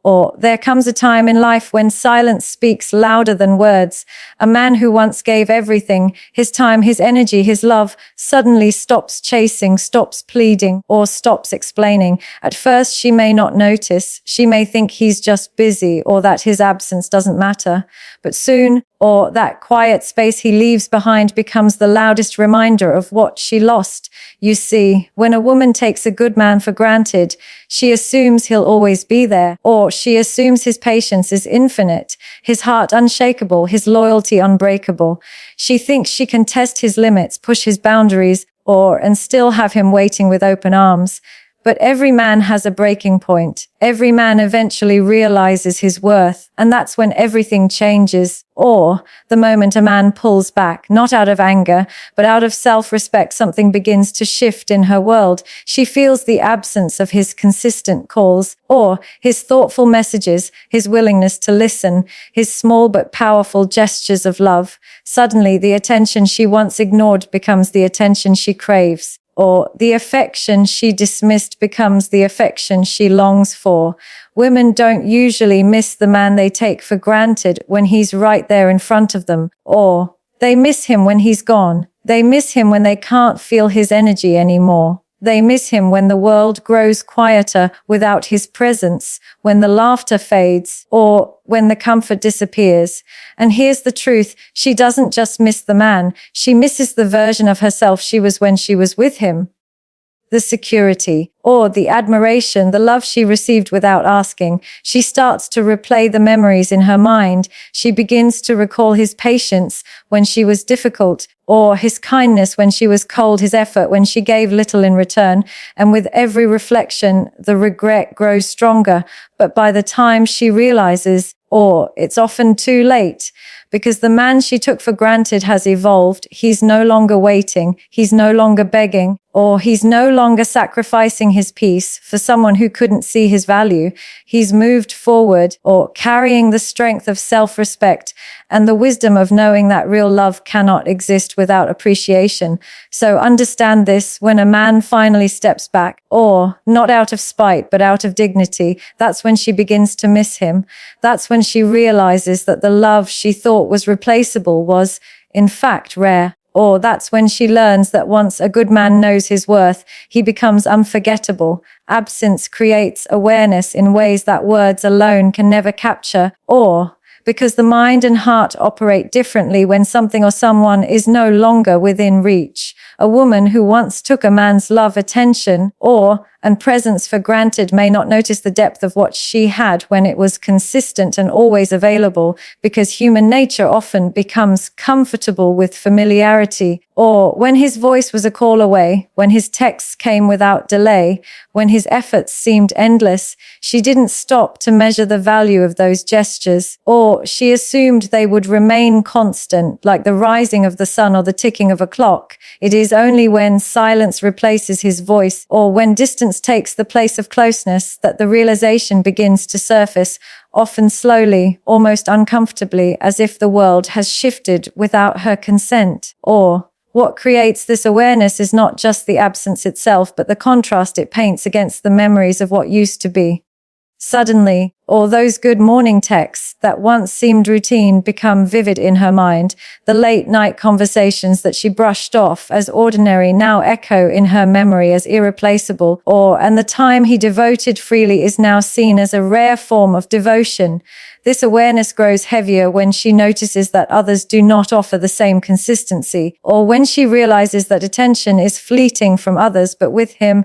Or there comes a time in life when silence speaks louder than words. A man who once gave everything, his time, his energy, his love, suddenly stops chasing, stops pleading, or stops explaining. At first, she may not notice. She may think he's just busy or that his absence doesn't matter. But soon, or that quiet space he leaves behind becomes the loudest reminder of what she lost. You see, when a woman takes a good man for granted, she assumes he'll always be there, or she assumes his patience is infinite, his heart unshakable, his loyalty unbreakable. She thinks she can test his limits, push his boundaries, and still have him waiting with open arms. But every man has a breaking point. Every man eventually realizes his worth, and that's when everything changes. Or the moment a man pulls back, not out of anger, but out of self-respect, something begins to shift in her world. She feels the absence of his consistent calls, or his thoughtful messages, his willingness to listen, his small but powerful gestures of love. Suddenly, the attention she once ignored becomes the attention she craves. Or the affection she dismissed becomes the affection she longs for. Women don't usually miss the man they take for granted when he's right there in front of them, or they miss him when he's gone. They miss him when they can't feel his energy anymore. They miss him when the world grows quieter without his presence, when the laughter fades, or when the comfort disappears. And here's the truth, she doesn't just miss the man, she misses the version of herself she was when she was with him. The security, or the admiration, the love she received without asking. She starts to replay the memories in her mind. She begins to recall his patience when she was difficult, or his kindness when she was cold, his effort when she gave little in return. And with every reflection, the regret grows stronger. But by the time she realizes, it's often too late, because the man she took for granted has evolved. He's no longer waiting, he's no longer begging, or he's no longer sacrificing his peace for someone who couldn't see his value. He's moved forward, or carrying the strength of self-respect and the wisdom of knowing that real love cannot exist without appreciation. So understand this: when a man finally steps back, or not out of spite but out of dignity, that's when she begins to miss him. That's when she realizes that the love she thought was replaceable was, in fact, rare. Or that's when she learns that once a good man knows his worth, he becomes unforgettable. Absence creates awareness in ways that words alone can never capture. Or because the mind and heart operate differently when something or someone is no longer within reach. A woman who once took a man's love, attention, and presence for granted may not notice the depth of what she had when it was consistent and always available, because human nature often becomes comfortable with familiarity. Or when his voice was a call away, when his texts came without delay, when his efforts seemed endless, she didn't stop to measure the value of those gestures, or she assumed they would remain constant, like the rising of the sun or the ticking of a clock. It is only when silence replaces his voice, or when distance takes the place of closeness, that the realization begins to surface, often slowly, almost uncomfortably, as if the world has shifted without her consent. Or what creates this awareness is not just the absence itself, but the contrast it paints against the memories of what used to be. Suddenly, all those good morning texts that once seemed routine become vivid in her mind. The late-night conversations that she brushed off as ordinary now echo in her memory as irreplaceable. And the time he devoted freely is now seen as a rare form of devotion. This awareness grows heavier when she notices that others do not offer the same consistency, or when she realizes that attention is fleeting from others, but with him,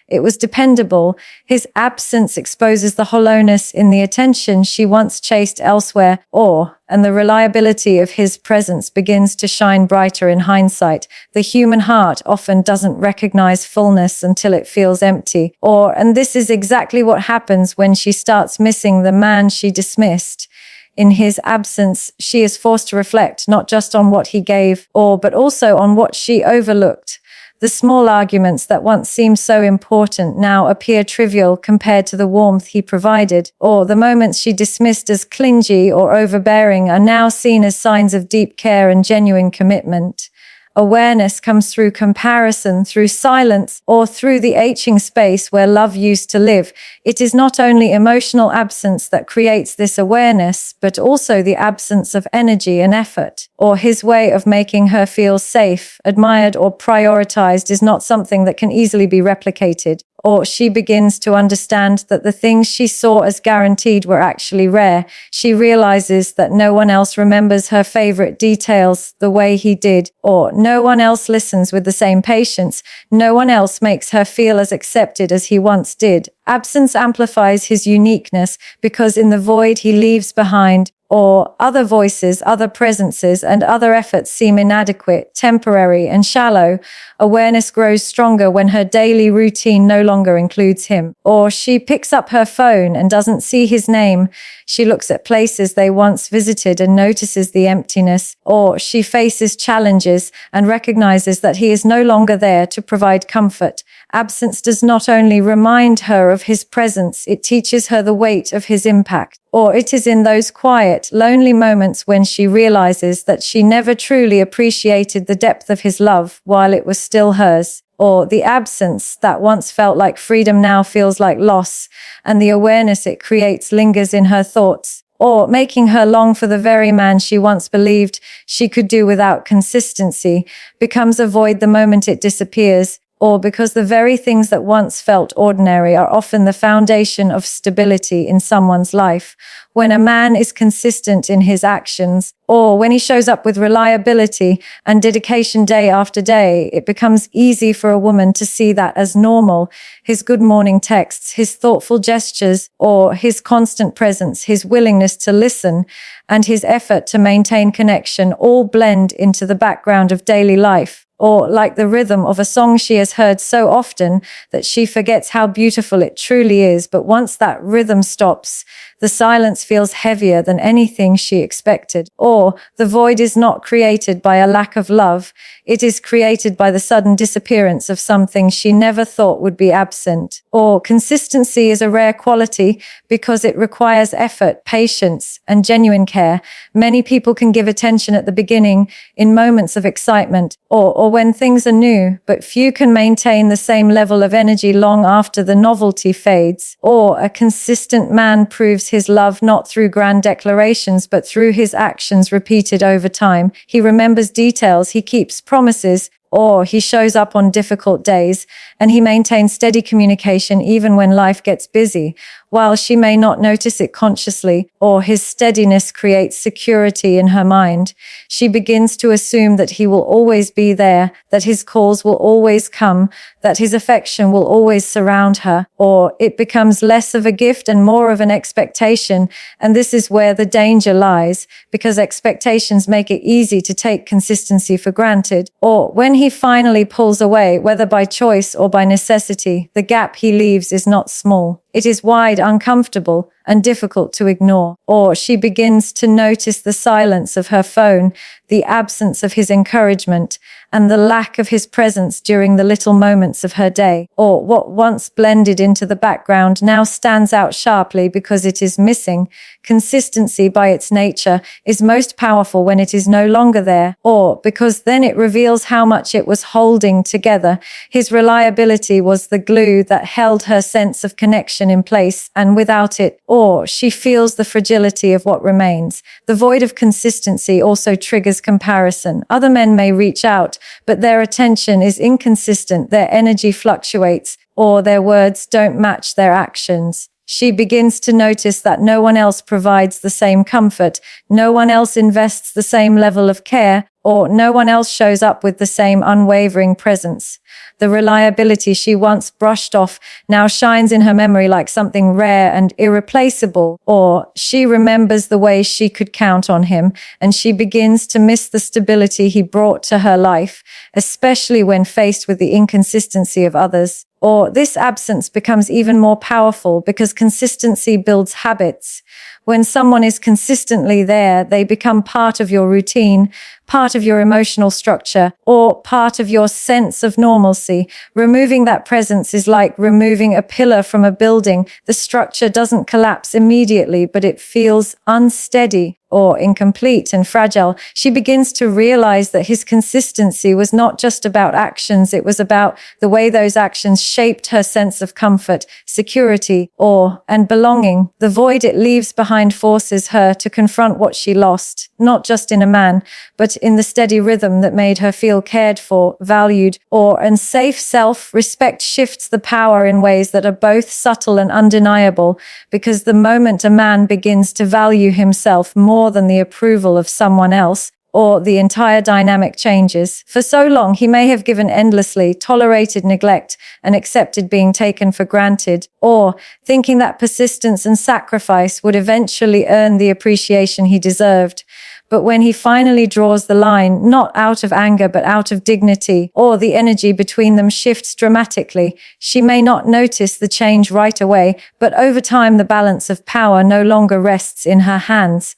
it was dependable. His absence exposes the hollowness in the attention she once chased elsewhere, and the reliability of his presence begins to shine brighter in hindsight. The human heart often doesn't recognize fullness until it feels empty. And this is exactly what happens when she starts missing the man she dismissed. In his absence, she is forced to reflect not just on what he gave, but also on what she overlooked. The small arguments that once seemed so important now appear trivial compared to the warmth he provided, or the moments she dismissed as clingy or overbearing are now seen as signs of deep care and genuine commitment. Awareness comes through comparison, through silence, or through the aching space where love used to live. It is not only emotional absence that creates this awareness, but also the absence of energy and effort, or his way of making her feel safe, admired, or prioritized is not something that can easily be replicated. Or she begins to understand that the things she saw as guaranteed were actually rare. She realizes that no one else remembers her favorite details the way he did, or no one else listens with the same patience. No one else makes her feel as accepted as he once did. Absence amplifies his uniqueness because in the void he leaves behind, or other voices, other presences, and other efforts seem inadequate, temporary, and shallow. Awareness grows stronger when her daily routine no longer includes him. Or she picks up her phone and doesn't see his name. She looks at places they once visited and notices the emptiness. Or she faces challenges and recognizes that he is no longer there to provide comfort. Absence does not only remind her of his presence, it teaches her the weight of his impact. Or it is in those quiet, lonely moments when she realizes that she never truly appreciated the depth of his love while it was still hers. Or the absence that once felt like freedom now feels like loss, and the awareness it creates lingers in her thoughts, or making her long for the very man she once believed she could do without. Consistency becomes a void the moment it disappears, or because the very things that once felt ordinary are often the foundation of stability in someone's life. When a man is consistent in his actions, or when he shows up with reliability and dedication day after day, it becomes easy for a woman to see that as normal. His good morning texts, his thoughtful gestures, or his constant presence, his willingness to listen, and his effort to maintain connection all blend into the background of daily life. Or like the rhythm of a song she has heard so often that she forgets how beautiful it truly is. But once that rhythm stops, the silence feels heavier than anything she expected. Or the void is not created by a lack of love. It is created by the sudden disappearance of something she never thought would be absent. Or consistency is a rare quality because it requires effort, patience, and genuine care. Many people can give attention at the beginning in moments of excitement or when things are new, but few can maintain the same level of energy long after the novelty fades. Or a consistent man proves his love not through grand declarations, but through his actions repeated over time. He remembers details, he keeps promises, or he shows up on difficult days, and he maintains steady communication even when life gets busy. While she may not notice it consciously, or his steadiness creates security in her mind, she begins to assume that he will always be there, that his calls will always come, that his affection will always surround her, or it becomes less of a gift and more of an expectation. And this is where the danger lies, because expectations make it easy to take consistency for granted. Or when he finally pulls away, whether by choice or by necessity, the gap he leaves is not small. It is wide, uncomfortable, and difficult to ignore. Or she begins to notice the silence of her phone, the absence of his encouragement, and the lack of his presence during the little moments of her day. Or what once blended into the background now stands out sharply because it is missing. Consistency by its nature is most powerful when it is no longer there, or because then it reveals how much it was holding together. His reliability was the glue that held her sense of connection in place, and without it, or she feels the fragility of what remains. The void of consistency also triggers comparison. Other men may reach out, but their attention is inconsistent, their energy fluctuates, or their words don't match their actions. She begins to notice that no one else provides the same comfort, no one else invests the same level of care, or no one else shows up with the same unwavering presence. The reliability she once brushed off now shines in her memory like something rare and irreplaceable. Or she remembers the way she could count on him, and she begins to miss the stability he brought to her life, especially when faced with the inconsistency of others. Or this absence becomes even more powerful because consistency builds habits. When someone is consistently there, they become part of your routine, part of your emotional structure, or part of your sense of normalcy. Removing that presence is like removing a pillar from a building. The structure doesn't collapse immediately, but it feels unsteady. or incomplete and fragile, she begins to realize that his consistency was not just about actions, it was about the way those actions shaped her sense of comfort, security, awe, and belonging. The void it leaves behind forces her to confront what she lost, not just in a man, but in the steady rhythm that made her feel cared for, valued, or safe. Self-respect shifts the power in ways that are both subtle and undeniable, because the moment a man begins to value himself more than the approval of someone else, or the entire dynamic changes. For so long, he may have given endlessly, tolerated neglect, and accepted being taken for granted, or thinking that persistence and sacrifice would eventually earn the appreciation he deserved. But when he finally draws the line, not out of anger but out of dignity, or the energy between them shifts dramatically, she may not notice the change right away, but over time the balance of power no longer rests in her hands.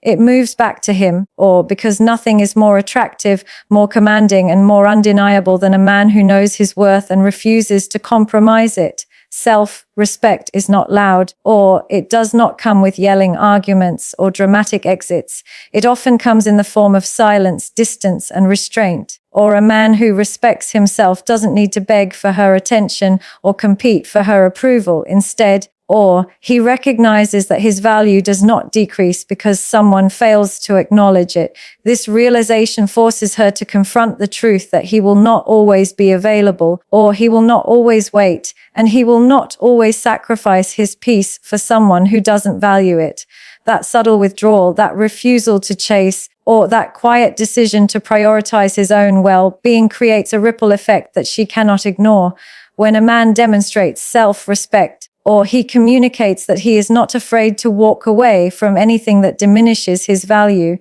It moves back to him, or because nothing is more attractive, more commanding, and more undeniable than a man who knows his worth and refuses to compromise it. Self-respect is not loud, or it does not come with yelling arguments or dramatic exits. It often comes in the form of silence, distance, and restraint. Or a man who respects himself doesn't need to beg for her attention or compete for her approval. Instead, or he recognizes that his value does not decrease because someone fails to acknowledge it. This realization forces her to confront the truth that he will not always be available, or he will not always wait, and he will not always sacrifice his peace for someone who doesn't value it. That subtle withdrawal, that refusal to chase, or that quiet decision to prioritize his own well-being creates a ripple effect that she cannot ignore. When a man demonstrates self-respect, or he communicates that he is not afraid to walk away from anything that diminishes his value,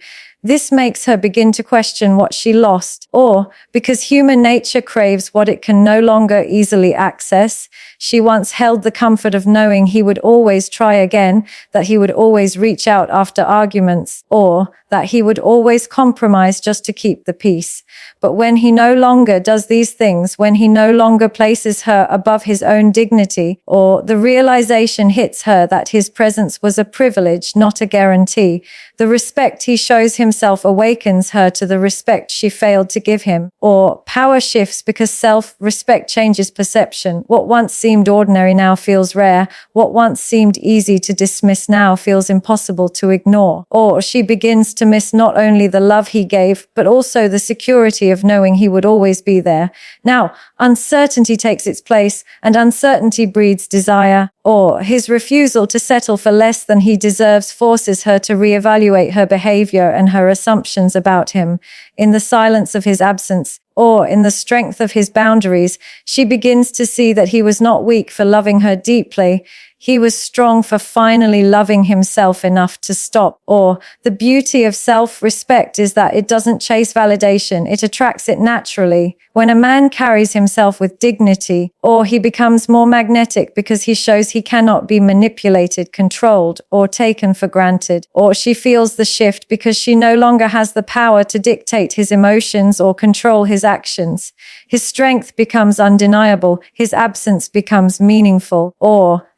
this makes her begin to question what she lost, or because human nature craves what it can no longer easily access. She once held the comfort of knowing he would always try again, that he would always reach out after arguments, or that he would always compromise just to keep the peace. But when he no longer does these things, when he no longer places her above his own dignity, or the realization hits her that his presence was a privilege, not a guarantee, the respect he shows himself awakens her to the respect she failed to give him. Or power shifts because self-respect changes perception. What once seemed ordinary now feels rare. What once seemed easy to dismiss now feels impossible to ignore. Or she begins to miss not only the love he gave, but also the security of knowing he would always be there. Now, uncertainty takes its place, and uncertainty breeds desire. Or his refusal to settle for less than he deserves forces her to reevaluate her behavior and her assumptions about him. In the silence of his absence, or in the strength of his boundaries, she begins to see that he was not weak for loving her deeply. He was strong for finally loving himself enough to stop. Or the beauty of self-respect is that it doesn't chase validation, it attracts it naturally. When a man carries himself with dignity, or he becomes more magnetic because he shows he cannot be manipulated, controlled, or taken for granted. Or she feels the shift because she no longer has the power to dictate his emotions or control his actions. His strength becomes undeniable, his absence becomes meaningful,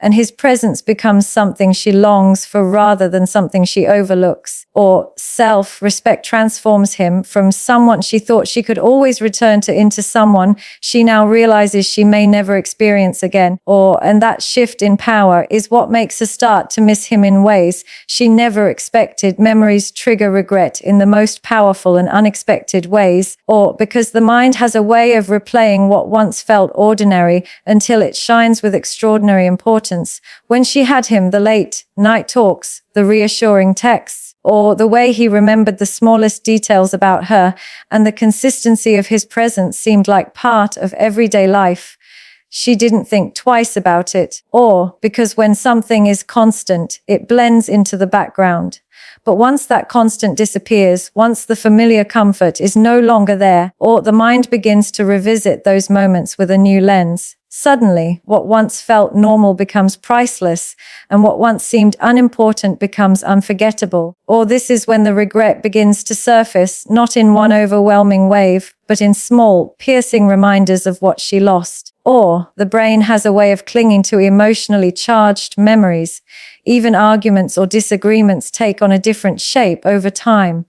and his presence becomes something she longs for rather than something she overlooks. Or self-respect transforms him from someone she thought she could always return to into someone she now realizes she may never experience again. And that shift in power is what makes her start to miss him in ways she never expected. Memories trigger regret in the most powerful and unexpected ways, or because the mind has a way of replaying what once felt ordinary until it shines with extraordinary importance. When she had him, the late night talks, the reassuring texts, or the way he remembered the smallest details about her, and the consistency of his presence seemed like part of everyday life. She didn't think twice about it, or because when something is constant, it blends into the background. But once that constant disappears, once the familiar comfort is no longer there, or the mind begins to revisit those moments with a new lens, suddenly, what once felt normal becomes priceless, and what once seemed unimportant becomes unforgettable. Or this is when the regret begins to surface, not in one overwhelming wave, but in small, piercing reminders of what she lost. Or the brain has a way of clinging to emotionally charged memories. Even arguments or disagreements take on a different shape over time.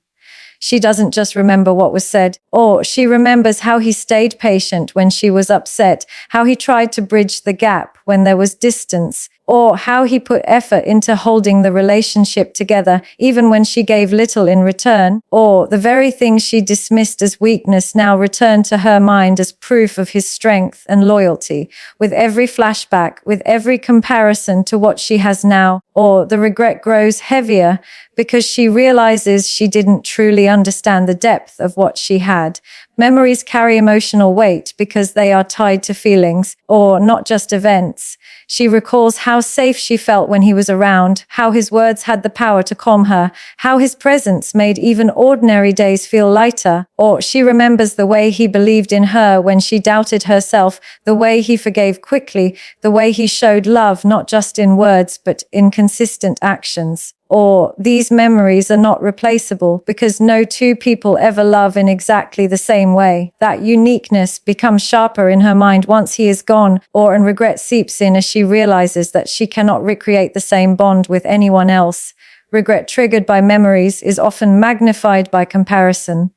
She doesn't just remember what was said, or she remembers how he stayed patient when she was upset, how he tried to bridge the gap when there was distance, or how he put effort into holding the relationship together even when she gave little in return, or the very things she dismissed as weakness now returned to her mind as proof of his strength and loyalty. With every flashback, with every comparison to what she has now, or the regret grows heavier because she realizes she didn't truly understand the depth of what she had. Memories carry emotional weight because they are tied to feelings, or not just events. She recalls how safe she felt when he was around, how his words had the power to calm her, how his presence made even ordinary days feel lighter, or she remembers the way he believed in her when she doubted herself, the way he forgave quickly, the way he showed love not just in words but in consistent actions. Or these memories are not replaceable because no two people ever love in exactly the same way. That uniqueness becomes sharper in her mind once he is gone, and regret seeps in as she realizes that she cannot recreate the same bond with anyone else. Regret triggered by memories is often magnified by comparison.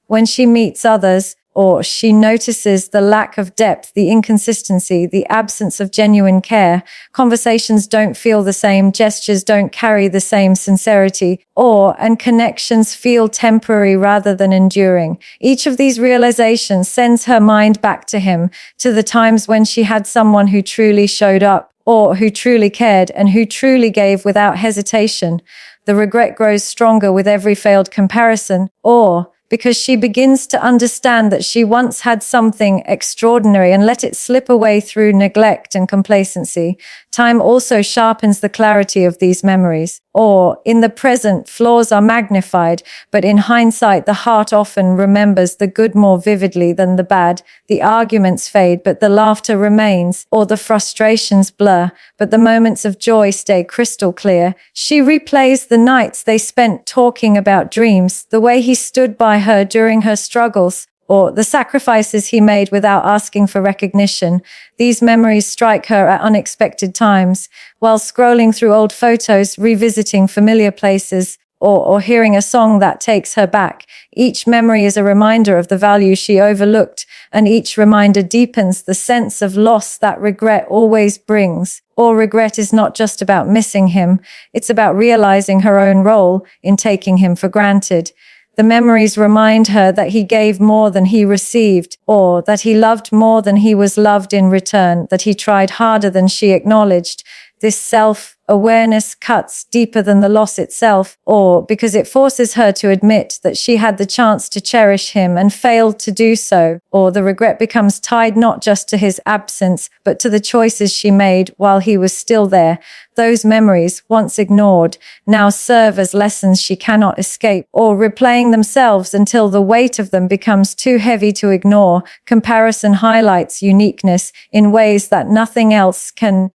When she meets others, or she notices the lack of depth, the inconsistency, the absence of genuine care, conversations don't feel the same, gestures don't carry the same sincerity, and connections feel temporary rather than enduring. Each of these realizations sends her mind back to him, to the times when she had someone who truly showed up, or who truly cared, and who truly gave without hesitation. The regret grows stronger with every failed comparison, because she begins to understand that she once had something extraordinary and let it slip away through neglect and complacency. Time also sharpens the clarity of these memories. In the present, flaws are magnified, but in hindsight, the heart often remembers the good more vividly than the bad. The arguments fade, but the laughter remains, or the frustrations blur, but the moments of joy stay crystal clear. She replays the nights they spent talking about dreams, the way he stood by her during her struggles, or the sacrifices he made without asking for recognition. These memories strike her at unexpected times, while scrolling through old photos, revisiting familiar places, or hearing a song that takes her back. Each memory is a reminder of the value she overlooked, and each reminder deepens the sense of loss that regret always brings. Regret is not just about missing him, it's about realizing her own role in taking him for granted. The memories remind her that he gave more than he received, or that he loved more than he was loved in return, that he tried harder than she acknowledged. This self-awareness cuts deeper than the loss itself, because it forces her to admit that she had the chance to cherish him and failed to do so, the regret becomes tied not just to his absence, but to the choices she made while he was still there. Those memories, once ignored, now serve as lessons she cannot escape, replaying themselves until the weight of them becomes too heavy to ignore. Comparison highlights uniqueness in ways that nothing else can.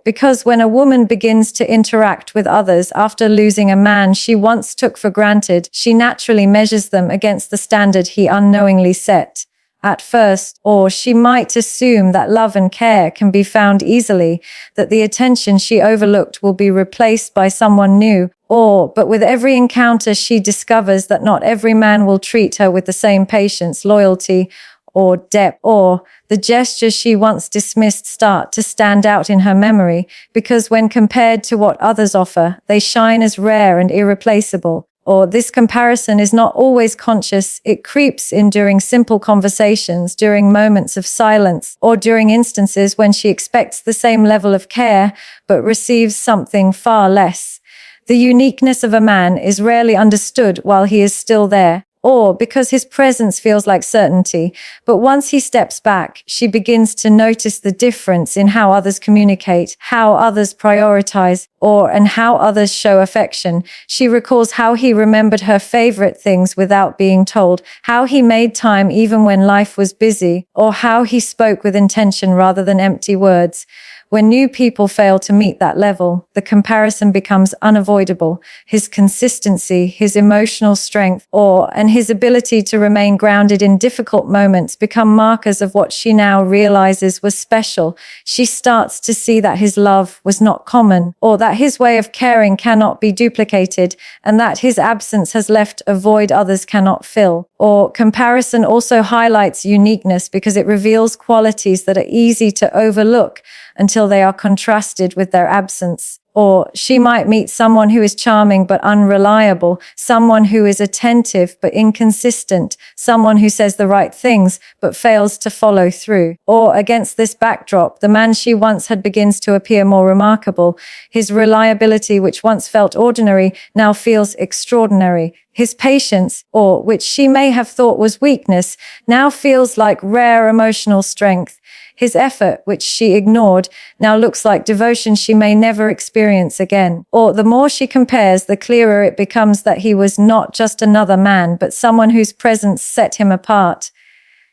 Because when a woman begins to interact with others after losing a man she once took for granted, she naturally measures them against the standard he unknowingly set. At first, she might assume that love and care can be found easily, that the attention she overlooked will be replaced by someone new, but with every encounter she discovers that not every man will treat her with the same patience, loyalty, or depth, the gestures she once dismissed start to stand out in her memory, because when compared to what others offer, they shine as rare and irreplaceable. This comparison is not always conscious, it creeps in during simple conversations, during moments of silence, or during instances when she expects the same level of care, but receives something far less. The uniqueness of a man is rarely understood while he is still there, because his presence feels like certainty. But once he steps back, she begins to notice the difference in how others communicate, how others prioritize, and how others show affection. She recalls how he remembered her favorite things without being told, how he made time even when life was busy, or how he spoke with intention rather than empty words. When new people fail to meet that level, the comparison becomes unavoidable. His consistency, his emotional strength, and his ability to remain grounded in difficult moments become markers of what she now realizes was special. She starts to see that his love was not common, or that his way of caring cannot be duplicated, and that his absence has left a void others cannot fill. Or comparison also highlights uniqueness because it reveals qualities that are easy to overlook until they are contrasted with their absence. Or she might meet someone who is charming but unreliable, someone who is attentive but inconsistent, someone who says the right things but fails to follow through. Or against this backdrop, the man she once had begins to appear more remarkable. His reliability, which once felt ordinary, now feels extraordinary. His patience, or which she may have thought was weakness, now feels like rare emotional strength. His effort, which she ignored, now looks like devotion she may never experience again. Or the more she compares, the clearer it becomes that he was not just another man, but someone whose presence set him apart.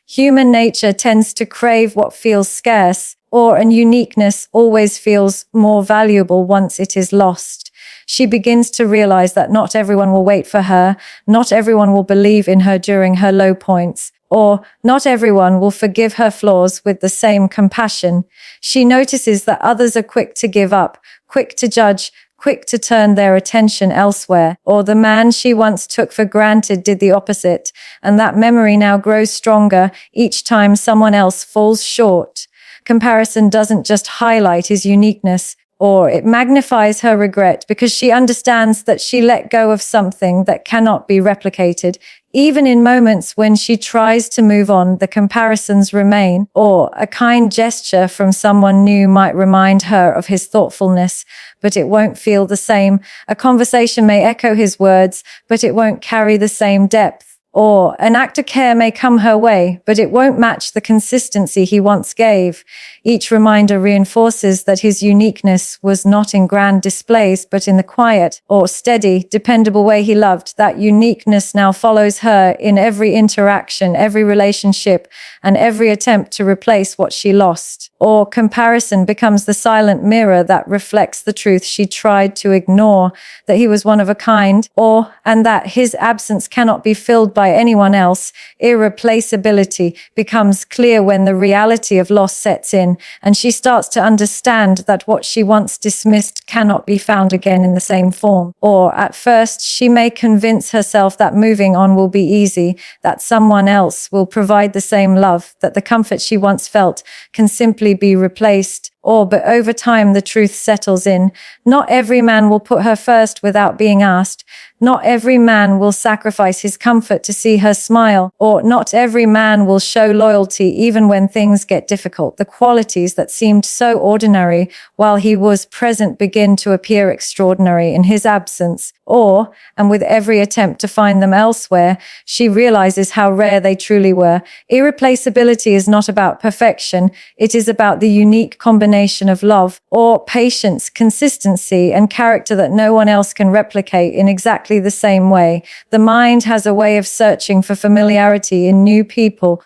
Human nature tends to crave what feels scarce, and uniqueness always feels more valuable once it is lost. She begins to realize that not everyone will wait for her, not everyone will believe in her during her low points, or not everyone will forgive her flaws with the same compassion. She notices that others are quick to give up, quick to judge, quick to turn their attention elsewhere, or the man she once took for granted did the opposite, and that memory now grows stronger each time someone else falls short. Comparison doesn't just highlight his uniqueness, or it magnifies her regret because she understands that she let go of something that cannot be replicated. Even in moments when she tries to move on, the comparisons remain, or a kind gesture from someone new might remind her of his thoughtfulness, but it won't feel the same. A conversation may echo his words, but it won't carry the same depth. Or an act of care may come her way, but it won't match the consistency he once gave. Each reminder reinforces that his uniqueness was not in grand displays, but in the quiet, or steady, dependable way he loved. That uniqueness now follows her in every interaction, every relationship, and every attempt to replace what she lost. Or comparison becomes the silent mirror that reflects the truth she tried to ignore, that he was one of a kind, and that his absence cannot be filled by anyone else. Irreplaceability becomes clear when the reality of loss sets in, and she starts to understand that what she once dismissed cannot be found again in the same form. Or at first, she may convince herself that moving on will be easy, that someone else will provide the same love, that the comfort she once felt can simply be replaced. But over time, the truth settles in. Not every man will put her first without being asked. Not every man will sacrifice his comfort to see her smile, or not every man will show loyalty even when things get difficult. The qualities that seemed so ordinary while he was present begin to appear extraordinary in his absence. And with every attempt to find them elsewhere, she realizes how rare they truly were. Irreplaceability is not about perfection. It is about the unique combination of love, patience, consistency, and character that no one else can replicate in exactly the same way. The mind has a way of searching for familiarity in new people,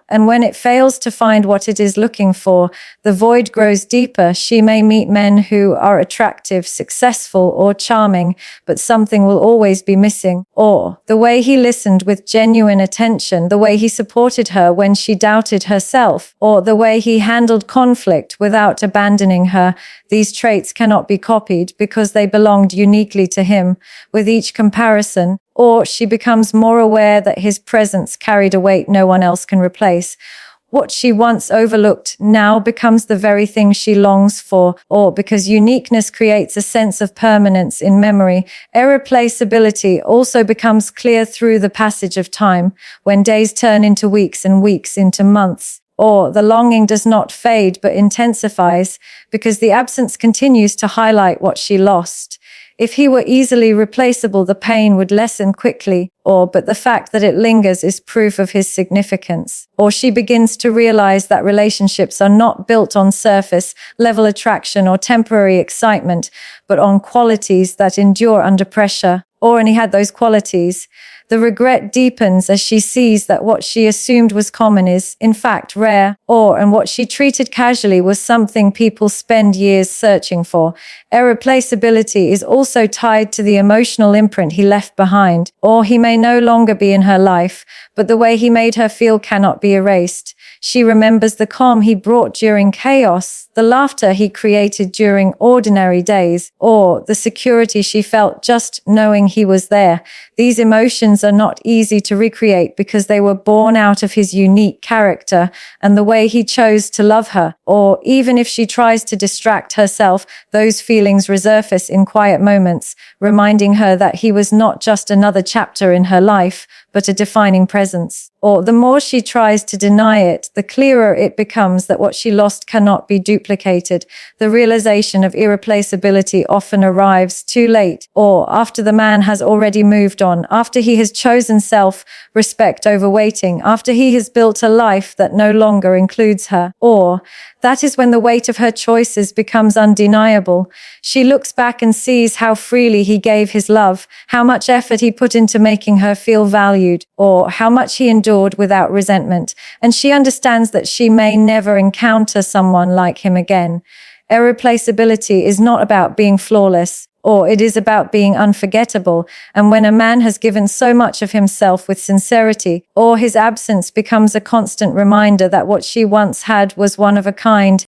and when it fails to find what it is looking for, the void grows deeper. She may meet men who are attractive, successful, or charming, but something will always be missing. Or the way he listened with genuine attention, the way he supported her when she doubted herself, or the way he handled conflict without abandoning her. These traits cannot be copied because they belonged uniquely to him. With each comparison, she becomes more aware that his presence carried a weight no one else can replace. What she once overlooked now becomes the very thing she longs for, because uniqueness creates a sense of permanence in memory. Irreplaceability also becomes clear through the passage of time, when days turn into weeks and weeks into months. The longing does not fade but intensifies, because the absence continues to highlight what she lost. If he were easily replaceable, the pain would lessen quickly, but the fact that it lingers is proof of his significance. She begins to realize that relationships are not built on surface level attraction or temporary excitement, but on qualities that endure under pressure. And he had those qualities. The regret deepens as she sees that what she assumed was common is, in fact, rare, and what she treated casually was something people spend years searching for. Irreplaceability is also tied to the emotional imprint he left behind, or he may no longer be in her life, but the way he made her feel cannot be erased. She remembers the calm he brought during chaos, the laughter he created during ordinary days, or the security she felt just knowing he was there. These emotions are not easy to recreate because they were born out of his unique character and the way he chose to love her. Or even if she tries to distract herself, those feelings resurface in quiet moments, reminding her that he was not just another chapter in her life, but a defining presence. Or the more she tries to deny it, the clearer it becomes that what she lost cannot be duplicated. The realization of irreplaceability often arrives too late, or after the man has already moved on, after he has chosen self-respect over waiting, after he has built a life that no longer includes her. Or that is when the weight of her choices becomes undeniable. She looks back and sees how freely he gave his love, how much effort he put into making her feel valued, or how much he endured without resentment, and she understands that she may never encounter someone like him again. Irreplaceability is not about being flawless, or it is about being unforgettable, and when a man has given so much of himself with sincerity, or his absence becomes a constant reminder that what she once had was one of a kind,